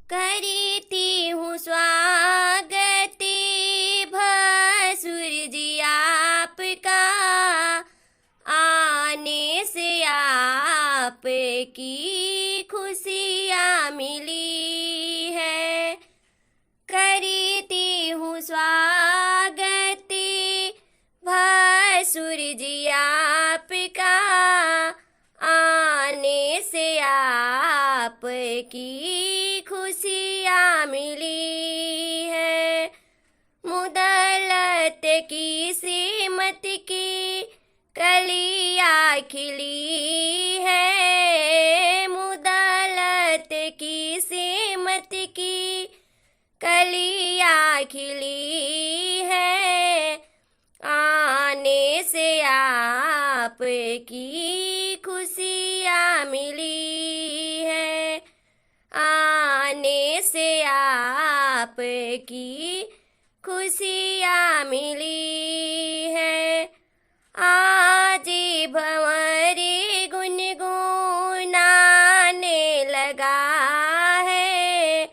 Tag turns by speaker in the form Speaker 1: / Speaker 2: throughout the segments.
Speaker 1: करती हूँ स्वागत भसुर जी आपका, आने से आपकी खुशियाँ मिली है। करती हूँ स्वागत भसुर जी आपका, आने से आपकी खुशियाँ मिली है। मुदलत की सीमत की कलियाँ खिली है। मुदलत की सीमत की कलियाँ खिली है। आने से आपकी खुशियाँ मिली है। आने से आपकी खुशियाँ मिली है। आज भंवरे गुनगुनाने लगा है।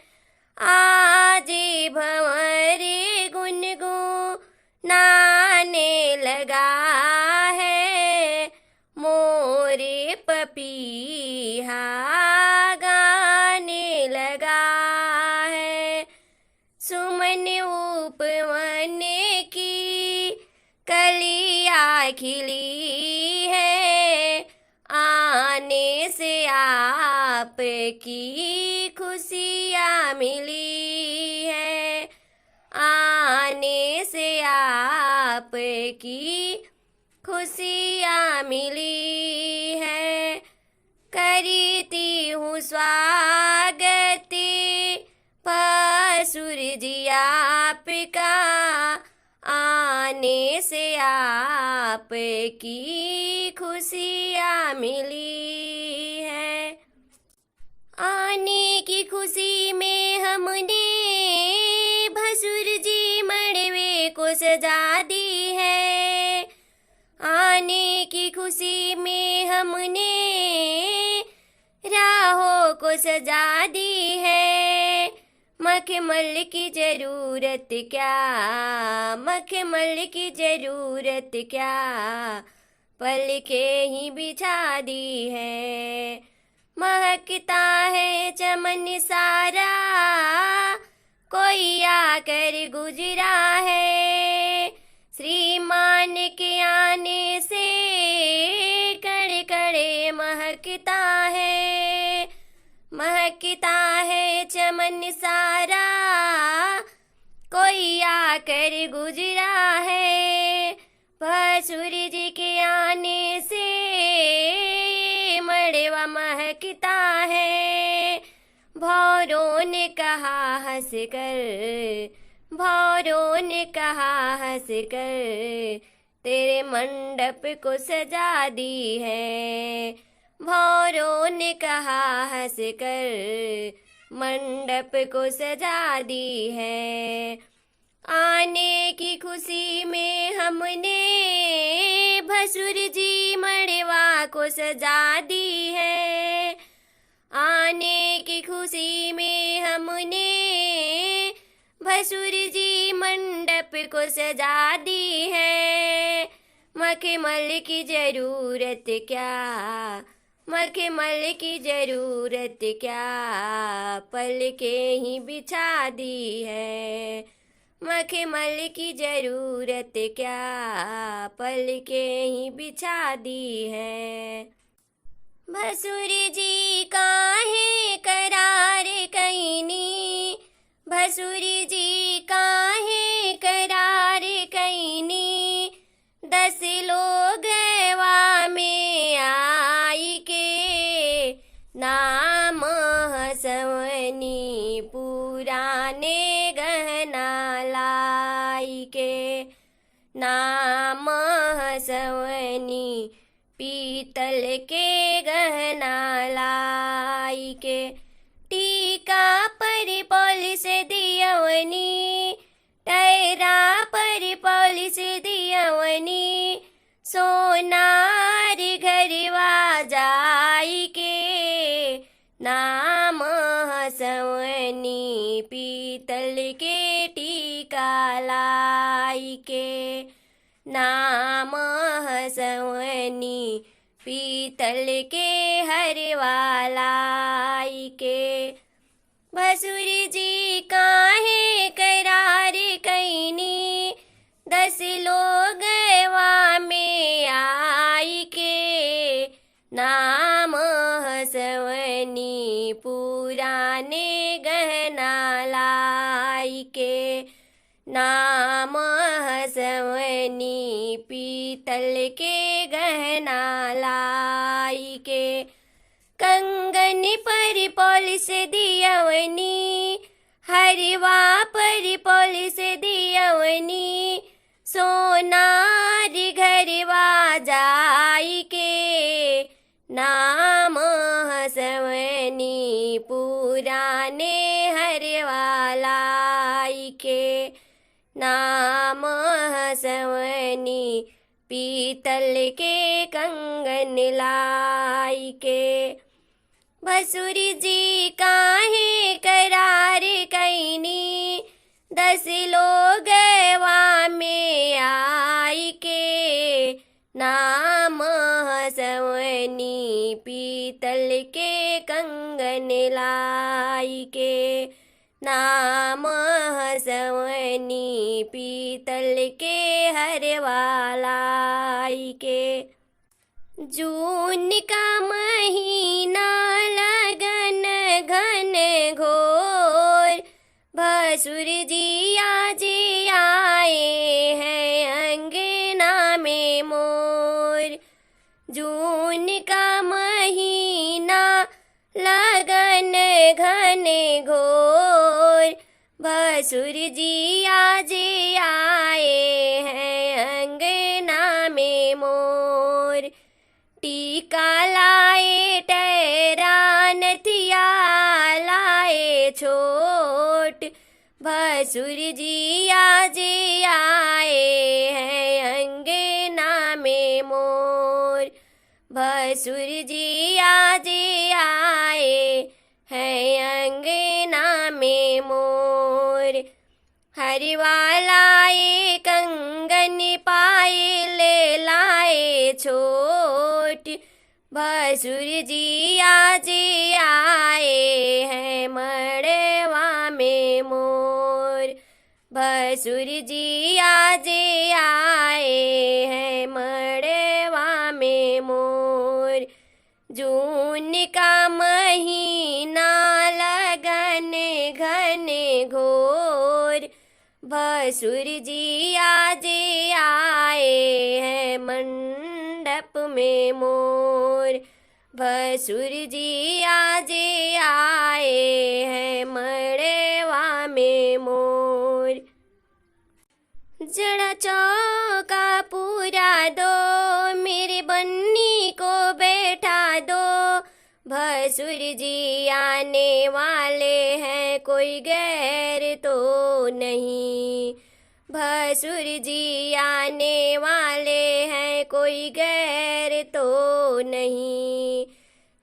Speaker 1: आज भंवरे गुनगुनाने लगा है। मोरे पपीहा गाने लगा है। सुमन उपवन की कलियाँ खिली है। आने से आपकी खुशियाँ मिली है। आने से आपकी खुशियाँ मिली है। करती हूँ स्वागत भसुर जी आपका, आने से आपकी खुशियाँ मिली है। आने की खुशी में हमने भसुर जी मड़वे को सजा दी है। आने की खुशी में हमने राहों को सजा दी है। मखमल की जरूरत क्या, मखमल की जरूरत क्या, पल के ही बिछा दी है। महकता है चमन सारा, कोई आकर गुजरा है। श्रीमान के आने से कड़े कड़े महकता है। महकता है चमन सारा, कोई आकर गुजरा है। भसुर जी के आने से मड़वा महकता है। भौरों ने कहा हंस कर, भौरों ने कहा हंस कर, तेरे मंडप को सजा दी है। भौरों ने कहा हंस कर, मंडप को सजा दी है। आने की खुशी में हमने भसुर जी मड़वा को सजा दी है। आने की खुशी में हमने भसुर जी मंडप को सजा दी है। मखमल की जरूरत क्या, मखमल की जरूरत क्या, पल के ही बिछा दी है। मखमल की जरूरत क्या, पल के ही बिछा दी है। भसुर जी काहे करार कैनी, भसुर जी काहे करार कैनी, 10 लोग वा में आई के, नाम हसवनी पुराने गहना लाई के। नाम हसवनी पीतल के गहना लाई के। टीका पर पॉलिश दियवनी, टैरा पर पॉलिश दियवनी, सोनार घरवा जाई के, नाम हसवनी पीतल के टीका लाई के, नाम हसवनी पीतल के हरवा लाई के। भसुर जी काहे करार कैनी, 10 लोग वा में आई के, नाम हसवनी पुराने गहना लाई के, नाम हसवनी पीतल के गहना लाई के। कंगन पर पॉलिश दियवनी, हरवा पर पॉलिश दियवनी, सोनार घरवा जाई के, नाम हसवनी पुराने हरवा लाई के, नाम हसवनी पीतल के कंगन लाई के। भसुर जी काहे करार कैनी, 10 लोग वा में आई के, नाम हसवनी पीतल के कंगन लाई के, नाम हसवनी पीतल के हरवा लाई के। जून का महीना लगन घन घोर, भसुर जी आज आए हैं अंगना में मोर। जून का महीना लगन घन घोर, भसुर जी आज आए हैं अंगना में मोर। टीका लाए टहरा नथिया लाए छोट, भसुर जी आज आए हैं अंगना में मोर। भसुर जी आज आए हैं अंगना में मोर। हरवा लाए कंगन पायल लाए छोट, भसुर जी आज आए हैं मड़वा में मोर। भसुर जी आज आए हैं मड़वा में मोर। जून का महीना लगन घन घोर, भसुर जी आज आए हैं मंडप में मोर। भसुर जी आज आए हैं मड़वा में मोर। जड़ा चौका पूरा दो, मेरे बन्नी को बैठा दो। भसुर जी आने वाले हैं, कोई गैर तो नहीं। भसुर जी आने वाले हैं, कोई गैर तो नहीं।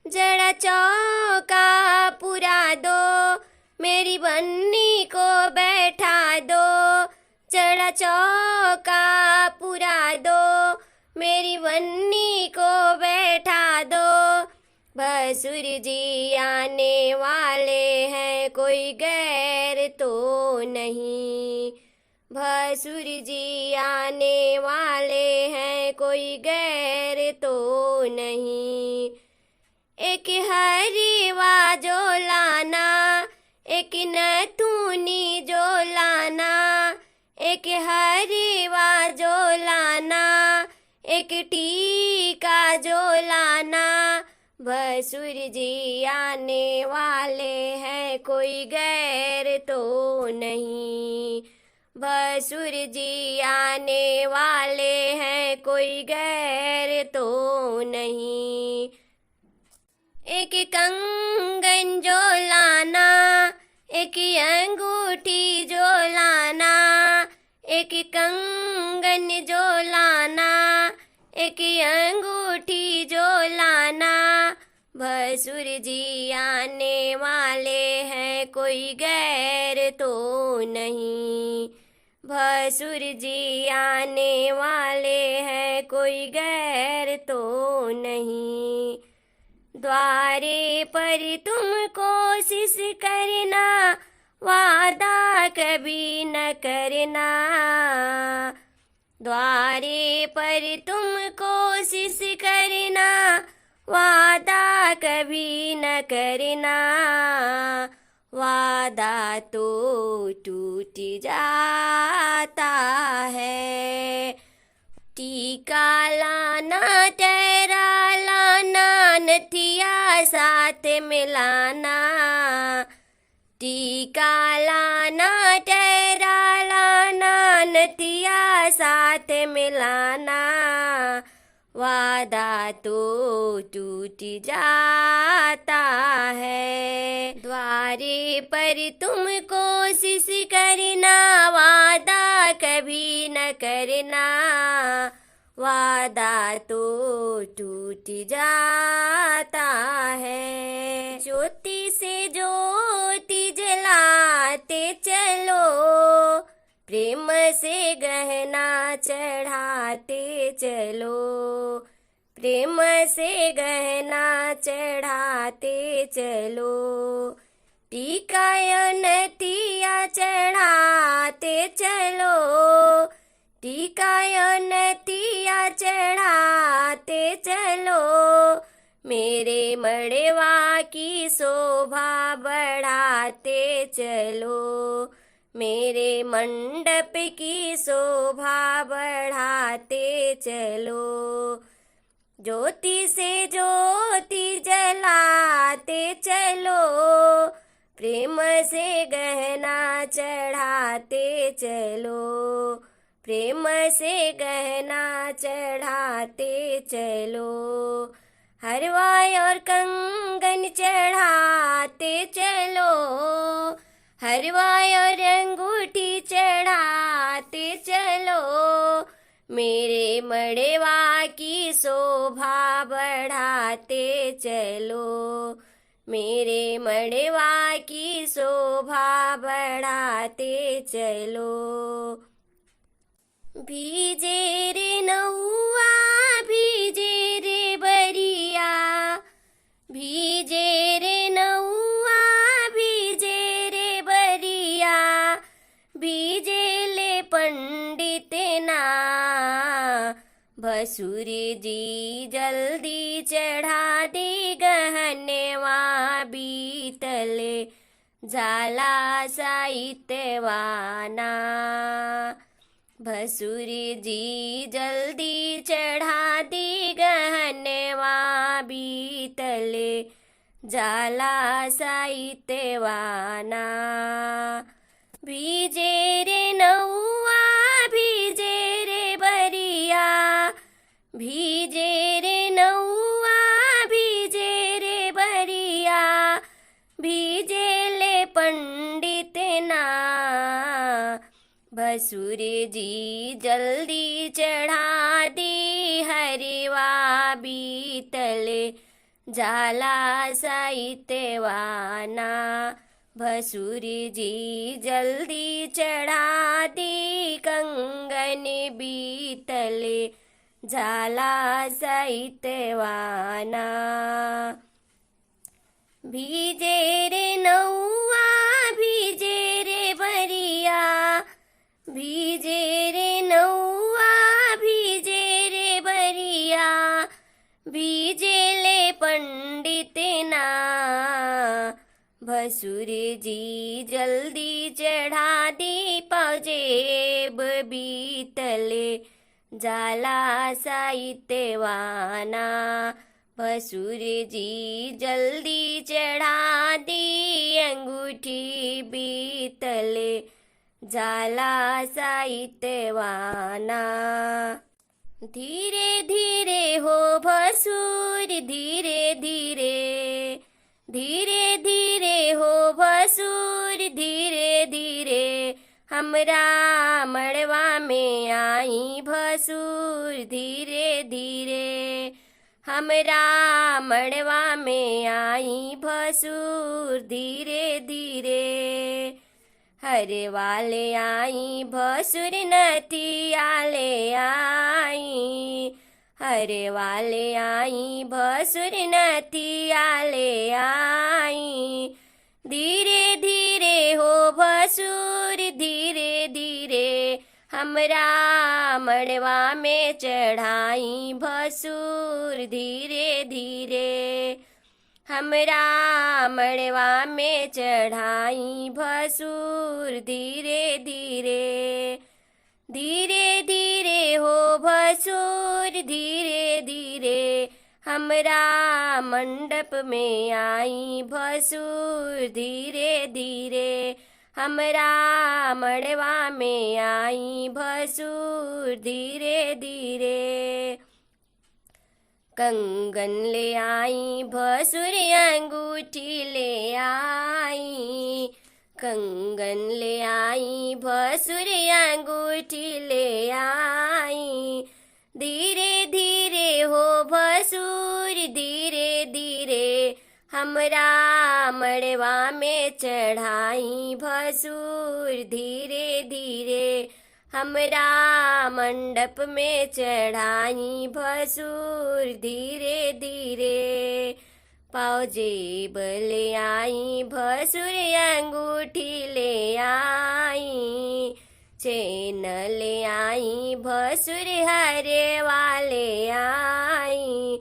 Speaker 1: जड़ा चौका पूरा दो, मेरी बन्नी को बैठा दो। जड़ा चौका पूरा दो, मेरी बन्नी को बैठा दो। भसुर जी आने वाले हैं, कोई गैर तो नहीं। भसुर जी आने वाले हैं, कोई गैर तो नहीं। एक हरवा जो लाना, एक नथुनी जो लाना। एक हरवा जो लाना, एक टीका जो लाना। भसुर जी आने वाले हैं, कोई गैर तो नहीं। भसुर जी आने वाले हैं, कोई गैर तो नहीं। एक कंगन जो लाना, एक अंगूठी जो लाना। एक कंगन जो लाना, एक अंगूठी जो लाना। भसुर जी आने वाले हैं, कोई गैर तो नहीं। भसुर जी आने वाले हैं, कोई गैर तो नहीं। द्वारे पर तुम कोशिश करना, वादा कभी न करना। द्वारे पर तुम कोशिश करना, वादा कभी न करना। वादा तो टूट जाता है। टीका लाना, तेरा लाना, नथिया साथ मिलाना। टीका लाना, तेरा लाना, नथिया साथ मिलाना। वादा तो टूट जाता है। द्वारे पर तुम कोशिश करना, वादा कभी न करना। वादा तो टूट जाता है। ज्योति से ज्योति जलाते चलो, प्रेम से गहना चढ़ाते चलो। प्रेम से गहना चढ़ाते चलो। टीका नथिया चढ़ाते चलो। टीका नथिया चढ़ाते चलो। मेरे मड़वा की शोभा बढ़ाते चलो। मेरे मंडप की शोभा बढ़ाते चलो। ज्योति से ज्योति जलाते चलो, प्रेम से गहना चढ़ाते चलो। प्रेम से गहना चढ़ाते चलो। हरवाई और कंगन चढ़ाते चलो। हरवाई और अंगूठी चढ़ाते चलो। मेरे मड़वा की शोभा बढ़ाते चलो। मेरे मड़वा की शोभा बढ़ाते चलो। भीजे रे नौआ भीजे रे बरिया। भीजे रे नौआ भीजे रे बरिया। भीजे ले पंडित ना। भसुर जी जल्दी चढ़ा दे गहनेवा। बीतले जाला साहित्यवाना। भसुर जी जल्दी चढ़ा दी गहनेवा। बीतले जाला साहित्यवाना। भीजे रे नौआ भीजे रे बरिया। भीजे रे नौआ भीजे रे बरिया। भीजे ले पंडित ना। भसुर जी जल्दी चढ़ा दी हरिवा। बीतले जाला साहित्यवाना। भसुर जी जल्दी चढ़ा दी कंगन। बीतले जाला साहित्यवाना। भीजे रे नौआ भीजे रे बरिया। भीजे रे नौआ भीजे रे बरिया। भीजे ले पंडित ना। भसुर जी जल्दी चढ़ा दी पाजेब। बीतले जाला साहित्यवाना। भसुर जी जल्दी चढ़ा दी अंगूठी। बीतले जाला साहित्यवाना। धीरे धीरे हो भसुर धीरे धीरे। धीरे धीरे हो भसुर धीरे धीरे। हमरा मड़वा में आई भसुर धीरे धीरे। हमरा मड़वा में आई भसुर धीरे धीरे। हरे वाले आई भसुर नथिया ले आई। हरे वाले आई भसुर नथिया ले आई। धीरे धीरे हो भसुर धीरे धीरे। हमरा मड़वा में चढ़ाई भसुर धीरे धीरे। हमरा मड़वा में चढ़ाई भसुर धीरे धीरे। धीरे धीरे हो भसुर धीरे धीरे। हमरा मंडप में आई भसुर धीरे धीरे। हमरा मड़वा में आई भसुर धीरे धीरे। कंगन ले आई भसुर अंगूठी ले आई। कंगन ले आई भसुर अंगूठी ले आई। धीरे धीरे हो भसुर धीरे धीरे। हमरा मड़वा में चढ़ाई भसुर धीरे धीरे। हमरा मंडप में चढ़ाई भसुर धीरे धीरे। पाँव जेब ले आई भसुर अंगूठी ले आई। चैन ले आई भसुर हरे वाले आई।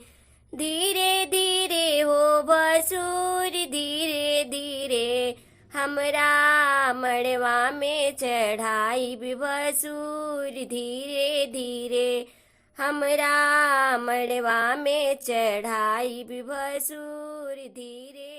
Speaker 1: धीरे धीरे हो भसुर धीरे धीरे। हमरा मड़वा में चढ़ाई भसुर धीरे धीरे। हमरा मड़वा में चढ़ाई भसुर धीरे